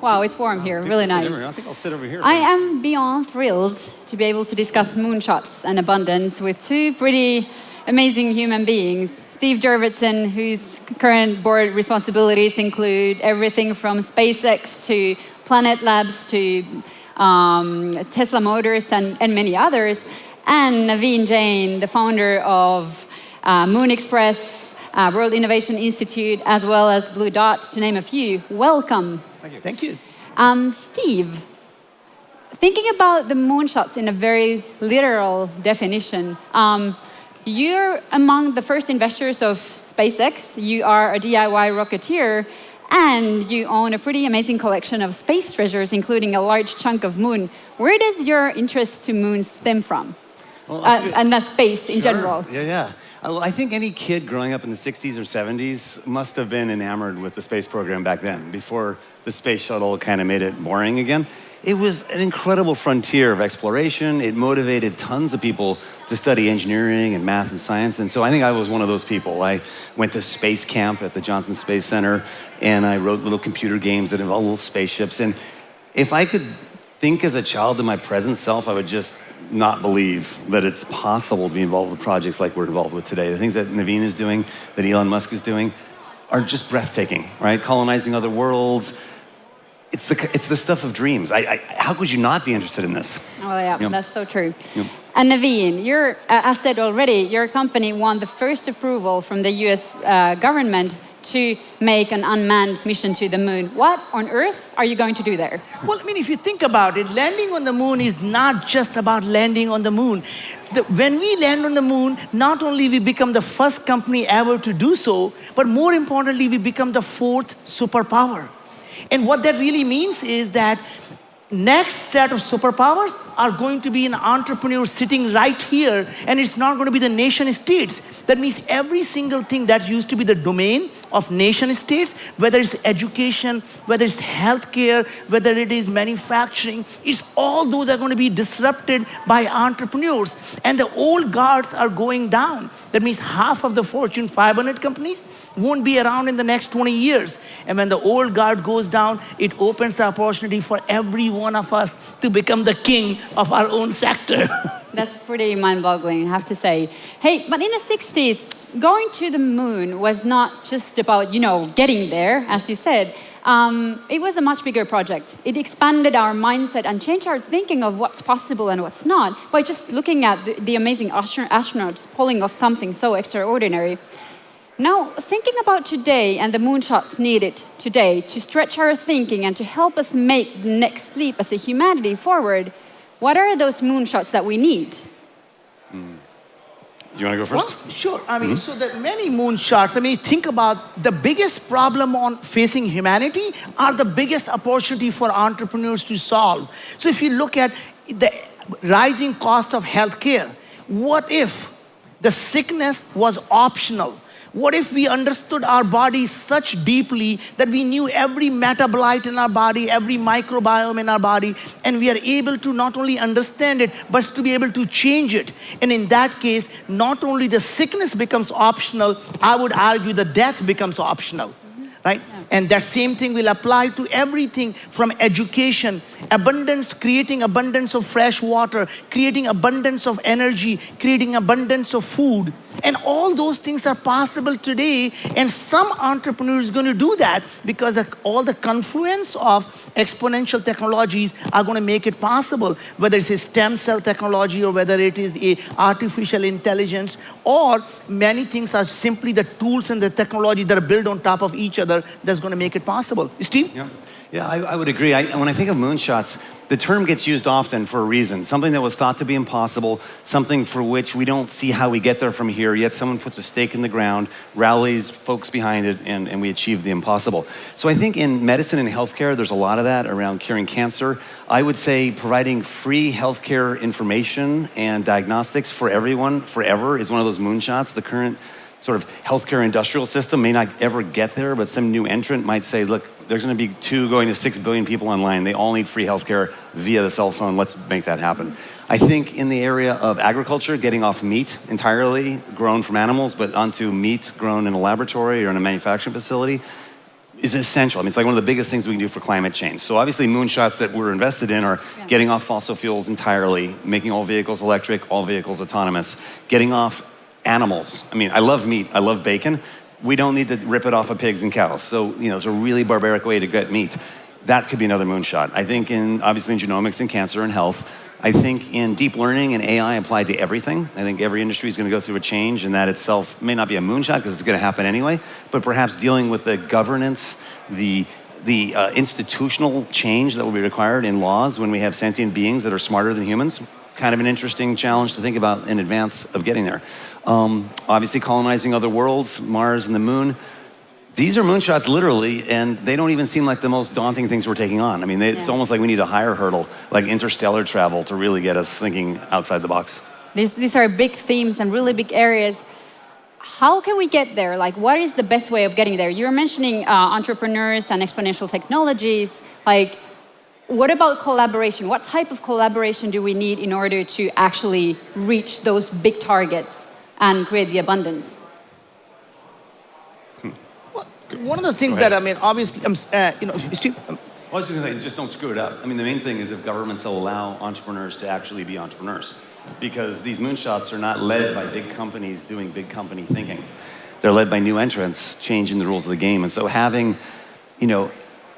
Wow, it's warm here, really nice. I think I'll sit over here. I am beyond thrilled to be able to discuss moonshots and abundance with two pretty amazing human beings. Steve Jurvetson, whose current board responsibilities include everything from SpaceX to Planet Labs to Tesla Motors and many others, and Naveen Jain, the founder of Moon Express, World Innovation Institute, as well as Blue Dot, to name a few. Welcome. Thank you. Steve, thinking about the moonshots in a very literal definition, you're among the first investors of SpaceX. You are a DIY rocketeer, and you own a pretty amazing collection of space treasures, including a large chunk of moon. Where does your interest to moon stem from? Well, and the space in general? Yeah. I think any kid growing up in the 60s or 70s must have been enamored with the space program back then, before the space shuttle kind of made it boring again. It was an incredible frontier of exploration. It motivated tons of people to study engineering and math and science. And so I think I was one of those people. I went to space camp at the Johnson Space Center, and I wrote little computer games that involved little spaceships. And if I could think as a child to my present self, I would just not believe that it's possible to be involved with projects like we're involved with today. The things that Naveen is doing, that Elon Musk is doing, are just breathtaking, right? Colonizing other worlds. It's the stuff of dreams. How could you not be interested in this? Oh yeah, that's so true. Yep. And Naveen, as said already, your company won the first approval from the US government to make an unmanned mission to the moon. What on earth are you going to do there? Well, I mean, if you think about it, landing on the moon is not just about landing on the moon. When we land on the moon, not only we become the first company ever to do so, but more importantly, we become the fourth superpower. And what that really means is that next set of superpowers are going to be an entrepreneur sitting right here, and it's not going to be the nation states. That means every single thing that used to be the domain of nation states, whether it's education, whether it's healthcare, whether it is manufacturing, all those are going to be disrupted by entrepreneurs. And the old guards are going down. That means half of the Fortune 500 companies won't be around in the next 20 years. And when the old guard goes down, it opens the opportunity for every one of us to become the king of our own sector. That's pretty mind-boggling, I have to say. Hey, but in the 60s, going to the moon was not just about, getting there, as you said. It was a much bigger project. It expanded our mindset and changed our thinking of what's possible and what's not by just looking at the amazing astronauts pulling off something so extraordinary. Now, thinking about today and the moonshots needed today to stretch our thinking and to help us make the next leap as a humanity forward, what are those moonshots that we need? You want to go first? Well, sure. I mean, so there are many moonshots. I mean, think about the biggest problem on facing humanity are the biggest opportunity for entrepreneurs to solve. So if you look at the rising cost of healthcare, what if the sickness was optional? What if we understood our body such deeply that we knew every metabolite in our body, every microbiome in our body, and we are able to not only understand it, but to be able to change it. And in that case, not only the sickness becomes optional, I would argue the death becomes optional. Right? Yeah. And that same thing will apply to everything from education, abundance, creating abundance of fresh water, creating abundance of energy, creating abundance of food. And all those things are possible today, and some entrepreneurs are going to do that because all the confluence of exponential technologies are going to make it possible, whether it's a stem cell technology or whether it is a artificial intelligence, or many things are simply the tools and the technology that are built on top of each other that's going to make it possible. Steve? Yeah, I would agree. When I think of moonshots, the term gets used often for a reason. Something that was thought to be impossible, something for which we don't see how we get there from here, yet someone puts a stake in the ground, rallies folks behind it, and we achieve the impossible. So I think in medicine and healthcare, there's a lot of that around curing cancer. I would say providing free healthcare information and diagnostics for everyone, forever, is one of those moonshots. The current sort of healthcare industrial system may not ever get there, but some new entrant might say, look, there's going to be 2 going to 6 billion people online. They all need free healthcare via the cell phone. Let's make that happen. I think in the area of agriculture, getting off meat entirely grown from animals, but onto meat grown in a laboratory or in a manufacturing facility, is essential. I mean, it's like one of the biggest things we can do for climate change. So obviously moonshots that we're invested in are getting off fossil fuels entirely, making all vehicles electric, all vehicles autonomous, getting off animals. I mean, I love meat, I love bacon. We don't need to rip it off of pigs and cows. So, it's a really barbaric way to get meat. That could be another moonshot. I think obviously in genomics and cancer and health. I think in deep learning and AI applied to everything. I think every industry is going to go through a change, and that itself may not be a moonshot because it's going to happen anyway, but perhaps dealing with the governance, the institutional change that will be required in laws when we have sentient beings that are smarter than humans. Kind of an interesting challenge to think about in advance of getting there. Obviously colonizing other worlds, Mars and the moon. These are moonshots literally, and they don't even seem like the most daunting things we're taking on. I mean, it's almost like we need a higher hurdle, like interstellar travel, to really get us thinking outside the box. These are big themes and really big areas. How can we get there? Like, what is the best way of getting there? You're mentioning entrepreneurs and exponential technologies. Like, what about collaboration? What type of collaboration do we need in order to actually reach those big targets and create the abundance? One of the things that, I mean, obviously, Steve. I was just going to say, just don't screw it up. I mean, the main thing is if governments will allow entrepreneurs to actually be entrepreneurs. Because these moonshots are not led by big companies doing big company thinking. They're led by new entrants changing the rules of the game. And so having,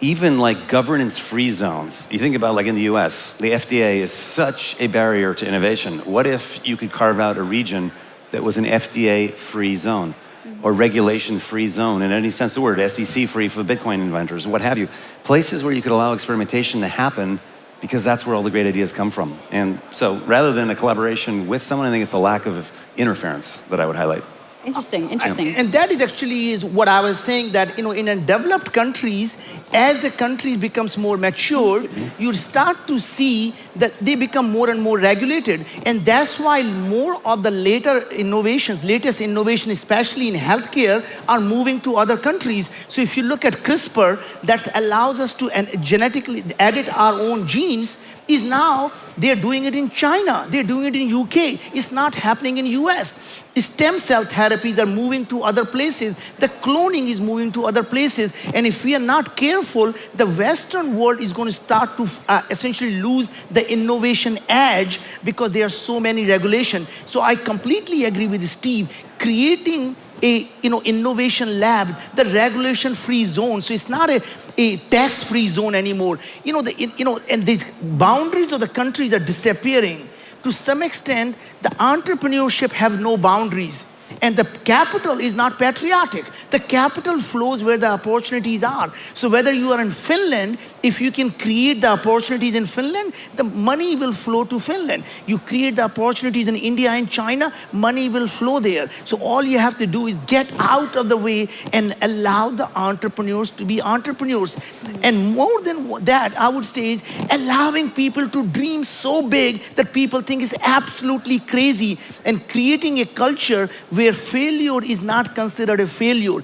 even like governance-free zones. You think about like in the US, the FDA is such a barrier to innovation. What if you could carve out a region that was an FDA-free zone? Or regulation-free zone, in any sense of the word, SEC-free for Bitcoin inventors, what have you. Places where you could allow experimentation to happen because that's where all the great ideas come from. And so rather than a collaboration with someone, I think it's a lack of interference that I would highlight. Interesting. And that is actually what I was saying, that in developed countries, as the countries becomes more mature, you start to see that they become more and more regulated. And that's why more of the latest innovation, especially in healthcare, are moving to other countries. So if you look at CRISPR, that allows us to genetically edit our own genes, is now they're doing it in China, they're doing it in UK. It's not happening in US. Stem cell therapies are moving to other places. The cloning is moving to other places. And if we are not careful, the Western world is going to start to essentially lose the innovation edge because there are so many regulations. So I completely agree with Steve. Creating a innovation lab, the regulation-free zone. So it's not a tax-free zone anymore. And the boundaries of the countries are disappearing. To some extent, the entrepreneurship have no boundaries. And the capital is not patriotic. The capital flows where the opportunities are. So whether you are in Finland, if you can create the opportunities in Finland, the money will flow to Finland. You create the opportunities in India and China, money will flow there. So all you have to do is get out of the way and allow the entrepreneurs to be entrepreneurs. And more than that, I would say is allowing people to dream so big that people think is absolutely crazy, and creating a culture where failure is not considered a failure.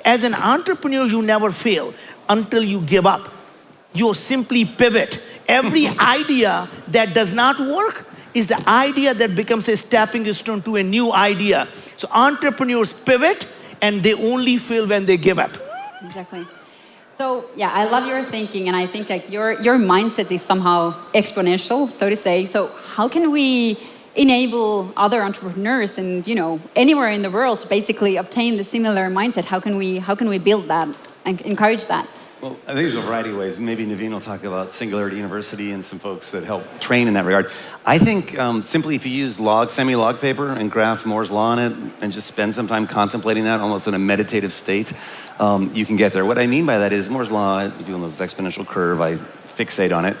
As an entrepreneur, you never fail until you give up. You simply pivot. Every idea that does not work is the idea that becomes a stepping stone to a new idea. So entrepreneurs pivot, and they only fail when they give up. Exactly. So yeah, I love your thinking, and I think that your mindset is somehow exponential, so to say. So how can we enable other entrepreneurs and anywhere in the world to basically obtain the similar mindset? How can we build that and encourage that? Well, I think there's a variety of ways. Maybe Naveen will talk about Singularity University and some folks that help train in that regard. I think simply if you use semi-log paper and graph Moore's law on it and just spend some time contemplating that almost in a meditative state, you can get there. What I mean by that is Moore's law, you're doing this exponential curve, I fixate on it.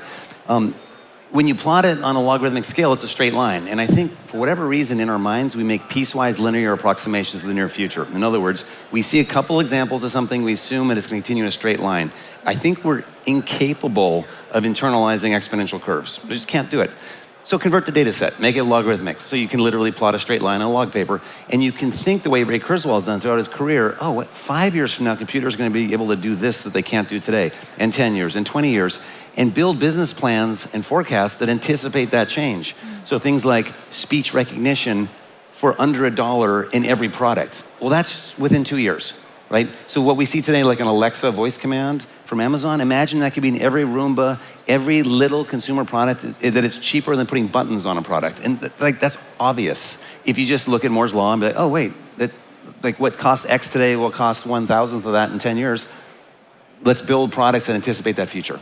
When you plot it on a logarithmic scale, it's a straight line. And I think for whatever reason in our minds, we make piecewise linear approximations of the near future. In other words, we see a couple examples of something, we assume it's going to continue in a straight line. I think we're incapable of internalizing exponential curves. We just can't do it. So convert the data set, make it logarithmic. So you can literally plot a straight line on a log paper, and you can think the way Ray Kurzweil has done throughout his career, 5 years from now, computers are going to be able to do this that they can't do today, and 10 years, and 20 years, and build business plans and forecasts that anticipate that change. So things like speech recognition for under $1 in every product. Well, that's within 2 years. right? So what we see today, like an Alexa voice command from Amazon, imagine that could be in every Roomba, every little consumer product, that it's cheaper than putting buttons on a product. And that's obvious. If you just look at Moore's Law and be like, oh wait, like what cost X today will cost 1,000th of that in 10 years. Let's build products that anticipate that future.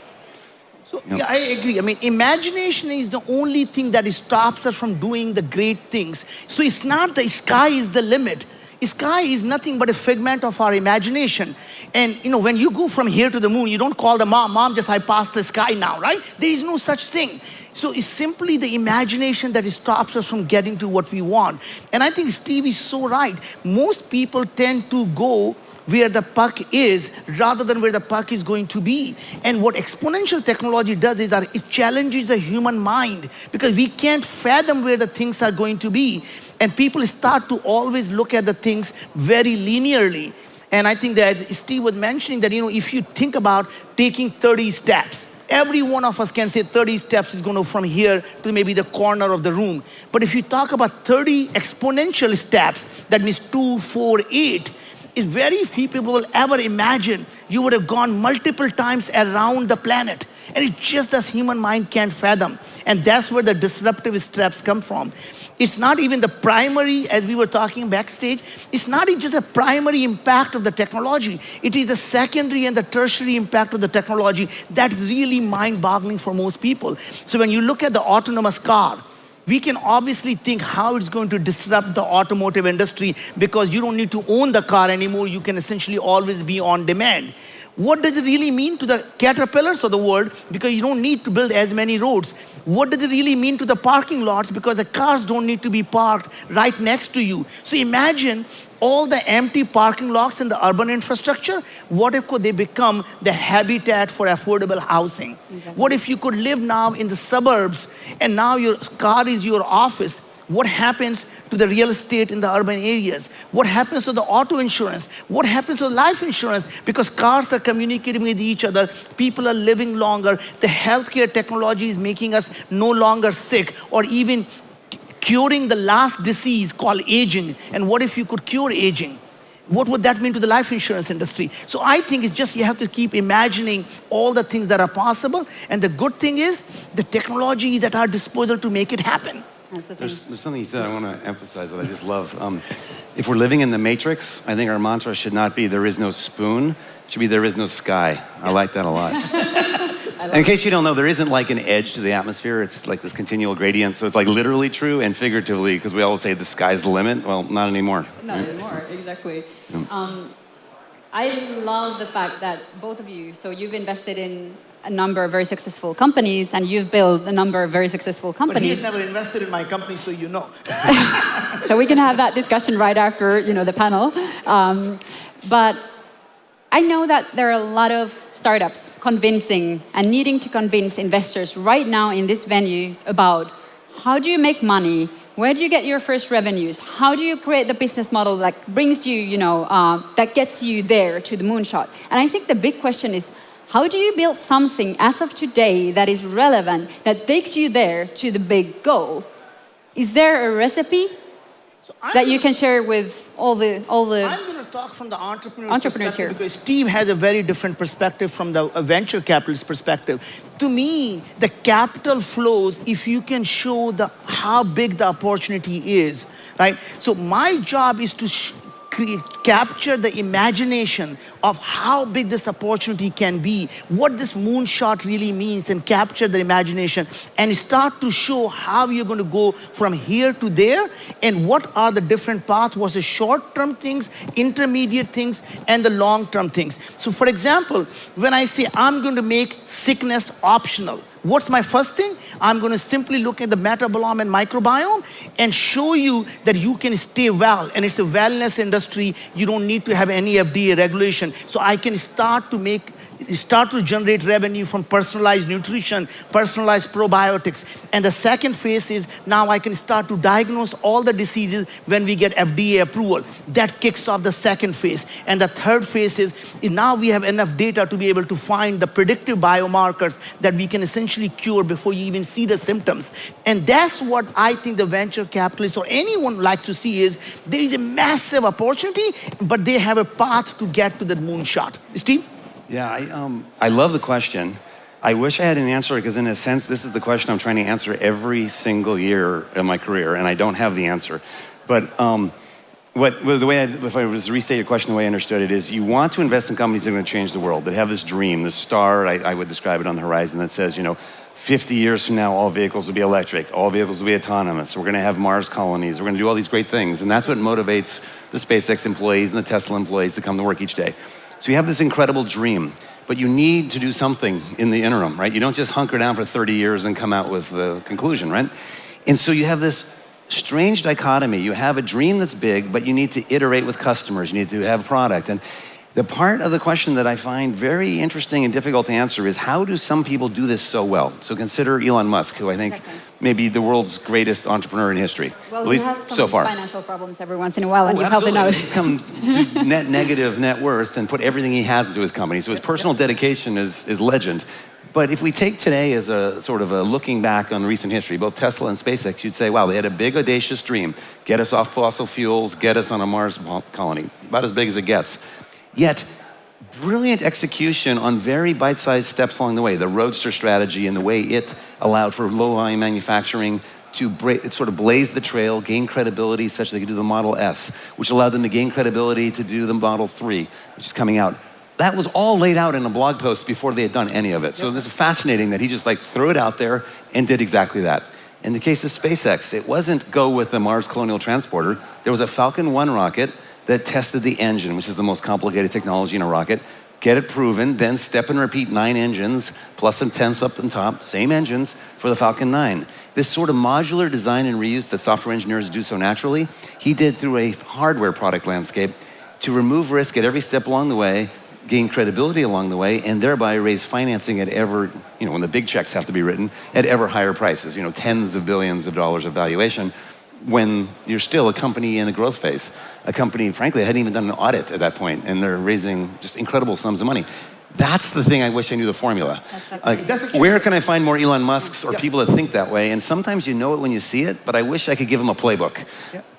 So, yeah, I agree. I mean, imagination is the only thing that stops us from doing the great things. So it's not the sky is the limit. Sky is nothing but a figment of our imagination. And when you go from here to the moon, you don't call the mom, just I passed the sky now, right? There is no such thing. So it's simply the imagination that stops us from getting to what we want. And I think Steve is so right. Most people tend to go where the puck is rather than where the puck is going to be. And what exponential technology does is that it challenges the human mind because we can't fathom where the things are going to be. And people start to always look at the things very linearly. And I think that Steve was mentioning that, if you think about taking 30 steps, every one of us can say 30 steps is going to from here to maybe the corner of the room. But if you talk about 30 exponential steps, that means 2, 4, 8, is very few people will ever imagine you would have gone multiple times around the planet. And it's just the human mind can't fathom. And that's where the disruptive steps come from. It's not even the primary, as we were talking backstage, it's not just a primary impact of the technology. It is the secondary and the tertiary impact of the technology that's really mind-boggling for most people. So when you look at the autonomous car, we can obviously think how it's going to disrupt the automotive industry because you don't need to own the car anymore. You can essentially always be on demand. What does it really mean to the caterpillars of the world? Because you don't need to build as many roads. What does it really mean to the parking lots? Because the cars don't need to be parked right next to you. So imagine all the empty parking lots in the urban infrastructure. What if could they become the habitat for affordable housing? Exactly. What if you could live now in the suburbs and now your car is your office? What happens to the real estate in the urban areas? What happens to the auto insurance? What happens to life insurance? Because cars are communicating with each other, people are living longer, the healthcare technology is making us no longer sick or even curing the last disease called aging. And what if you could cure aging? What would that mean to the life insurance industry? So I think it's just you have to keep imagining all the things that are possible. And the good thing is the technology is at our disposal to make it happen. There's something you said I want to emphasize that I just love. If we're living in the Matrix, I think our mantra should not be there is no spoon, it should be there is no sky. I like that a lot. In case you don't know, there isn't like an edge to the atmosphere. It's like this continual gradient. So it's like literally true and figuratively, because we always say the sky's the limit. Well, not anymore. Not anymore, exactly. I love the fact that both of you, so you've invested in a number of very successful companies, and you've built a number of very successful companies. But he's never invested in my company, so you know. So we can have that discussion right after, the panel. But I know that there are a lot of startups convincing and needing to convince investors right now in this venue about how do you make money, where do you get your first revenues, how do you create the business model that brings you, that gets you there to the moonshot. And I think the big question is, how do you build something as of today that is relevant, that takes you there to the big goal? Is there a recipe that you can share with all the? I'm going to talk from the entrepreneur's perspective here, because Steve has a very different perspective from the venture capitalist perspective. To me, the capital flows if you can show how big the opportunity is, right? So my job is to capture the imagination of how big this opportunity can be, what this moonshot really means, and capture the imagination and start to show how you're going to go from here to there and what are the different paths, what's the short-term things, intermediate things, and the long-term things. So for example, when I say I'm going to make sickness optional, what's my first thing? I'm going to simply look at the metabolome and microbiome and show you that you can stay well. And it's a wellness industry. You don't need to have any FDA regulation. So I can start to make start to generate revenue from personalized nutrition, personalized probiotics. And the second phase is now I can start to diagnose all the diseases when we get FDA approval. That kicks off the second phase. And the third phase is now we have enough data to be able to find the predictive biomarkers that we can essentially cure before you even see the symptoms. And that's what I think the venture capitalists or anyone like to see is there is a massive opportunity, but they have a path to get to the moonshot. Steve? Yeah, I love the question. I wish I had an answer because in a sense, this is the question I'm trying to answer every single year of my career, and I don't have the answer. But if I was to restate your question, the way I understood it is you want to invest in companies that are going to change the world, that have this dream, this star, I would describe it on the horizon that says, 50 years from now, all vehicles will be electric, all vehicles will be autonomous, we're going to have Mars colonies, we're going to do all these great things. And that's what motivates the SpaceX employees and the Tesla employees to come to work each day. So you have this incredible dream, but you need to do something in the interim, right? You don't just hunker down for 30 years and come out with the conclusion, right? And so you have this strange dichotomy. You have a dream that's big, but you need to iterate with customers. You need to have product. And the part of the question that I find very interesting and difficult to answer is how do some people do this so well? So consider Elon Musk, who I think may be the world's greatest entrepreneur in history. Well, at least he has some so far. financial problems every once in a while, and you've absolutely. helped him out. He's come to negative net worth and put everything he has into his company. So his personal dedication is legend. But if we take today as a sort of a looking back on recent history, both Tesla and SpaceX, you'd say, wow, they had a big, audacious dream. Get us off fossil fuels, get us on a Mars colony. About as big as it gets. Yet, brilliant execution on very bite-sized steps along the way. The Roadster strategy and the way it allowed for low-volume manufacturing to sort of blaze the trail, gain credibility such that they could do the Model S, which allowed them to gain credibility to do the Model 3, which is coming out. That was all laid out in a blog post before they had done any of it. So this is fascinating that he just threw it out there and did exactly that. In the case of SpaceX, it wasn't go with the Mars Colonial Transporter. There was a Falcon 1 rocket that tested the engine, which is the most complicated technology in a rocket, get it proven, then step and repeat 9 engines, plus some 10s up on top, same engines for the Falcon 9. This sort of modular design and reuse that software engineers do so naturally, he did through a hardware product landscape to remove risk at every step along the way, gain credibility along the way, and thereby raise financing at ever, when the big checks have to be written, at ever higher prices, tens of billions of dollars of valuation, when you're still a company in a growth phase. A company, frankly, hadn't even done an audit at that point, and they're raising just incredible sums of money. That's the thing I wish I knew the formula. Where can I find more Elon Musks or people that think that way? And sometimes you know it when you see it, but I wish I could give them a playbook.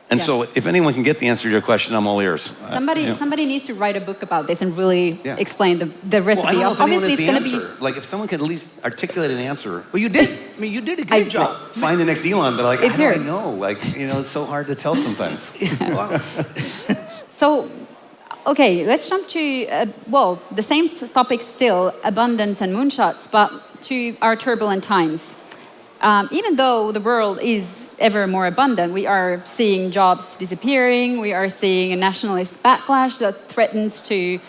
And so if anyone can get the answer to your question, I'm all ears. Somebody needs to write a book about this and really explain the recipe. Well, I don't know if Obviously, it's anyone has going the to answer. Like if someone could at least articulate an answer. Well, you did. You did a great job. Find the next Elon, but It's how here. do I know? It's so hard to tell sometimes. So, okay, let's jump to, the same topic still, abundance and moonshots, but to our turbulent times. Even though the world is ever more abundant, we are seeing jobs disappearing, we are seeing a nationalist backlash that threatens to,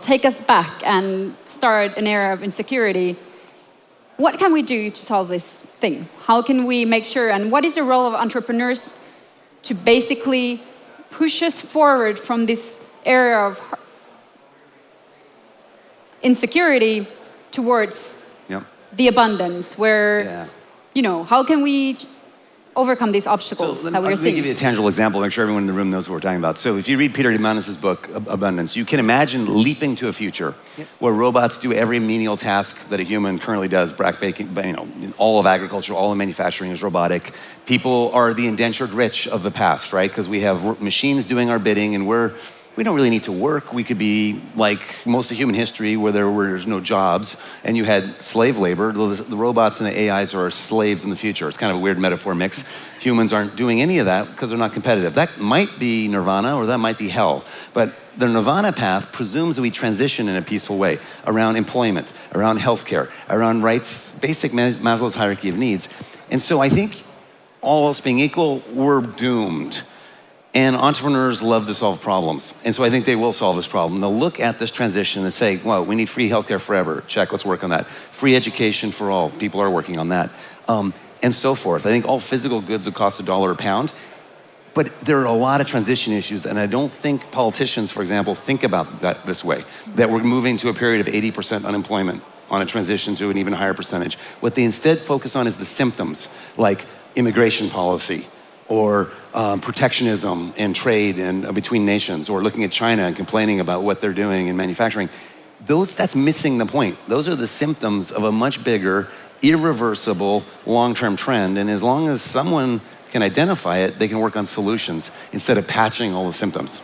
take us back and start an era of insecurity. What can we do to solve this thing? How can we make sure, and what is the role of entrepreneurs to basically push us forward from this era of insecurity towards the abundance where, how can we overcome these obstacles that we're seeing? Let me give you a tangible example, make sure everyone in the room knows what we're talking about. So if you read Peter Diamandis' book, Abundance, you can imagine leaping to a future where robots do every menial task that a human currently does, all of agriculture, all of manufacturing is robotic. People are the indentured rich of the past, right? Because we have machines doing our bidding and we don't really need to work. We could be like most of human history where there's no jobs and you had slave labor. The robots and the AIs are our slaves in the future. It's kind of a weird metaphor mix. Humans aren't doing any of that because they're not competitive. That might be nirvana or that might be hell. But the nirvana path presumes that we transition in a peaceful way around employment, around healthcare, around rights, basic Maslow's hierarchy of needs. And so I think all else being equal, we're doomed. And entrepreneurs love to solve problems. And so I think they will solve this problem. They'll look at this transition and say, we need free healthcare forever. Check, let's work on that. Free education for all. People are working on that. And so forth. I think all physical goods would cost $1 a pound. But there are a lot of transition issues, and I don't think politicians, for example, think about that this way, that we're moving to a period of 80% unemployment on a transition to an even higher percentage. What they instead focus on is the symptoms, like immigration policy, or protectionism in trade and between nations, or looking at China and complaining about what they're doing in manufacturing. That's missing the point. Those are the symptoms of a much bigger, irreversible, long-term trend, and as long as someone can identify it, they can work on solutions instead of patching all the symptoms.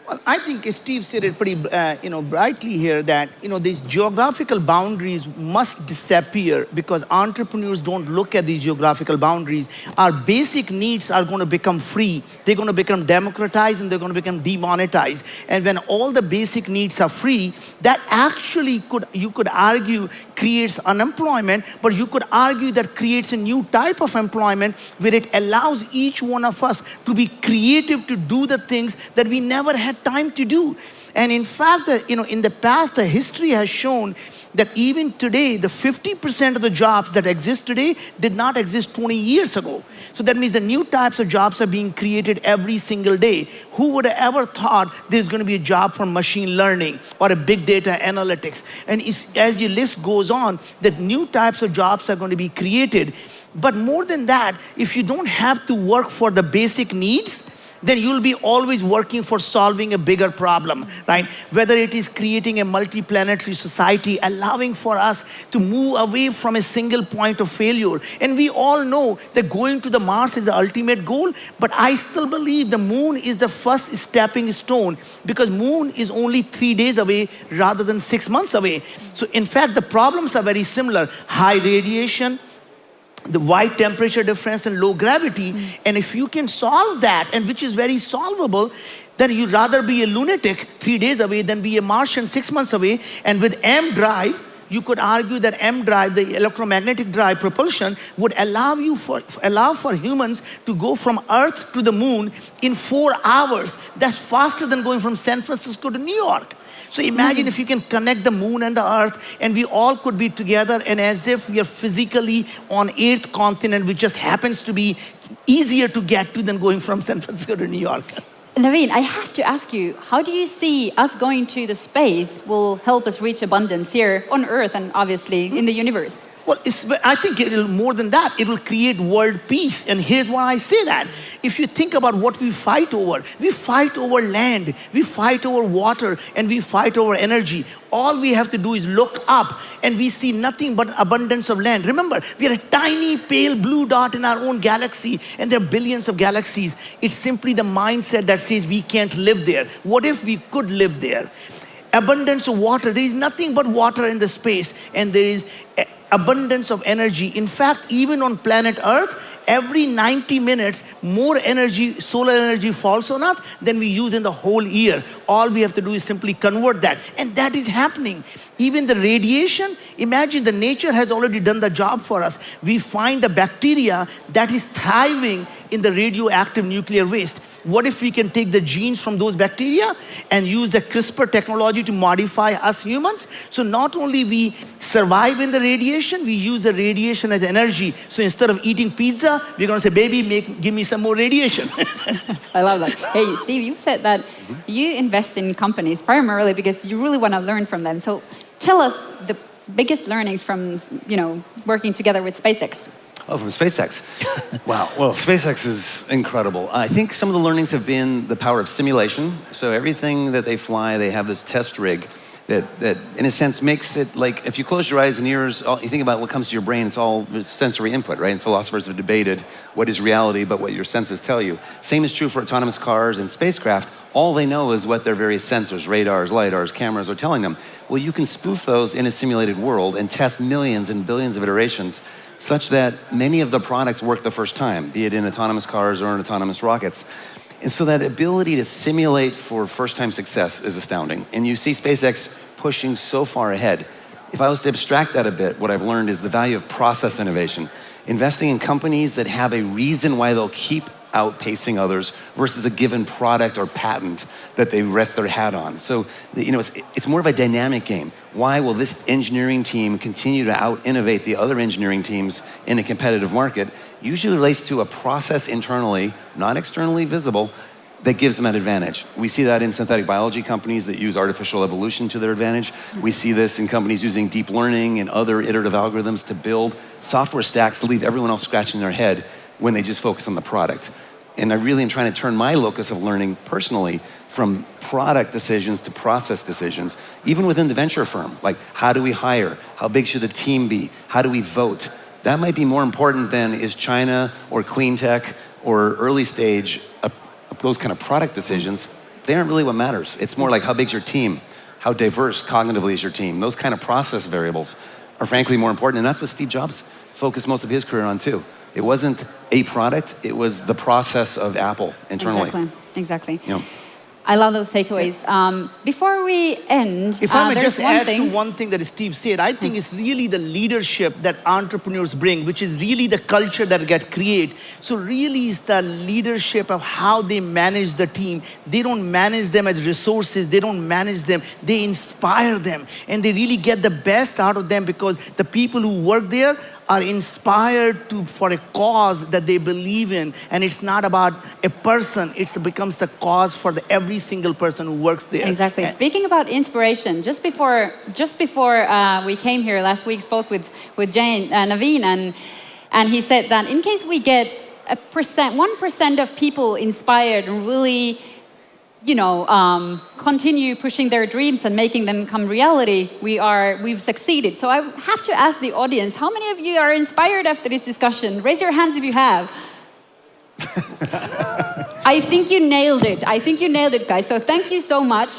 Well, I think Steve said it pretty, brightly here that, these geographical boundaries must disappear because entrepreneurs don't look at these geographical boundaries. Our basic needs are going to become free. They're going to become democratized and they're going to become demonetized. And when all the basic needs are free, that actually you could argue creates unemployment, but you could argue that creates a new type of employment where it allows each one of us to be creative to do the things that we never had time to do. And in fact, in the past, the history has shown that even today, the 50% of the jobs that exist today did not exist 20 years ago. So that means the new types of jobs are being created every single day. Who would have ever thought there's going to be a job for machine learning or a big data analytics? And as the list goes on, that new types of jobs are going to be created. But more than that, if you don't have to work for the basic needs, then you'll be always working for solving a bigger problem, right? Whether it is creating a multi-planetary society, allowing for us to move away from a single point of failure. And we all know that going to the Mars is the ultimate goal, but I still believe the moon is the first stepping stone because moon is only 3 days away rather than 6 months away. So in fact, the problems are very similar. High radiation, the wide temperature difference and low gravity. And if you can solve that, and which is very solvable, then you'd rather be a lunatic 3 days away than be a Martian 6 months away. And with M drive, you could argue that M drive, the electromagnetic drive propulsion, would allow for humans to go from Earth to the moon in 4 hours. That's faster than going from San Francisco to New York. So imagine if you can connect the moon and the earth and we all could be together and as if we are physically on 8th continent, which just happens to be easier to get to than going from San Francisco to New York. Naveen, I have to ask you, how do you see us going to the space will help us reach abundance here on Earth and obviously in the universe? Well, I think it'll more than that. It will create world peace. And here's why I say that. If you think about what we fight over land, we fight over water, and we fight over energy. All we have to do is look up, and we see nothing but abundance of land. Remember, we are a tiny, pale blue dot in our own galaxy, and there are billions of galaxies. It's simply the mindset that says we can't live there. What if we could live there? Abundance of water. There is nothing but water in the space, and there is abundance of energy. In fact, even on planet Earth, every 90 minutes, more energy, solar energy falls on Earth than we use in the whole year. All we have to do is simply convert that. And that is happening. Even the radiation, imagine the nature has already done the job for us. We find the bacteria that is thriving in the radioactive nuclear waste. What if we can take the genes from those bacteria and use the CRISPR technology to modify us humans? So not only we survive in the radiation, we use the radiation as energy. So instead of eating pizza, we're going to say, baby, give me some more radiation. I love that. Hey, Steve, you said that you invest in companies primarily because you really want to learn from them. So tell us the biggest learnings from, working together with SpaceX. Oh, from SpaceX. Wow. Well, SpaceX is incredible. I think some of the learnings have been the power of simulation. So everything that they fly, they have this test rig that in a sense makes it like, if you close your eyes and ears, you think about what comes to your brain, it's all sensory input, right? And philosophers have debated what is reality but what your senses tell you. Same is true for autonomous cars and spacecraft. All they know is what their various sensors, radars, lidars, cameras are telling them. Well, you can spoof those in a simulated world and test millions and billions of iterations such that many of the products work the first time, be it in autonomous cars or in autonomous rockets. And so that ability to simulate for first-time success is astounding. And you see SpaceX pushing so far ahead. If I was to abstract that a bit, what I've learned is the value of process innovation. Investing in companies that have a reason why they'll keep outpacing others versus a given product or patent that they rest their hat on. So, it's more of a dynamic game. Why will this engineering team continue to out-innovate the other engineering teams in a competitive market? usually relates to a process internally, not externally visible, that gives them an advantage. We see that in synthetic biology companies that use artificial evolution to their advantage. We see this in companies using deep learning and other iterative algorithms to build software stacks to leave everyone else scratching their head when they just focus on the product. And I really am trying to turn my locus of learning personally from product decisions to process decisions, even within the venture firm. Like, how do we hire? How big should the team be? How do we vote? That might be more important than is China or clean tech or early stage, those kind of product decisions. They aren't really what matters. It's more like how big's your team? How diverse cognitively is your team? Those kind of process variables are frankly more important. And that's what Steve Jobs focused most of his career on too. It wasn't a product, it was the process of Apple internally. Exactly. You know. I love those takeaways. Before we end, if I may there's just one add thing. to one thing that Steve said, I think it's really the leadership that entrepreneurs bring, which is really the culture that gets created. So really it's the leadership of how they manage the team. They don't manage them as resources, they don't manage them, they inspire them. And they really get the best out of them because the people who work there are inspired for a cause that they believe in. And it's not about a person, it becomes the cause for every single person who works there. Exactly. Speaking about inspiration, just before we came here last week, spoke with Naveen, and he said that in case we get 1% of people inspired and really, continue pushing their dreams and making them come reality, we've succeeded. So I have to ask the audience, how many of you are inspired after this discussion? Raise your hands if you have. I think you nailed it, guys. So thank you so much,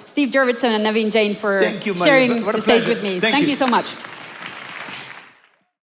Steve Jurvetson and Naveen Jain, for sharing the stage with me. Thank you so much.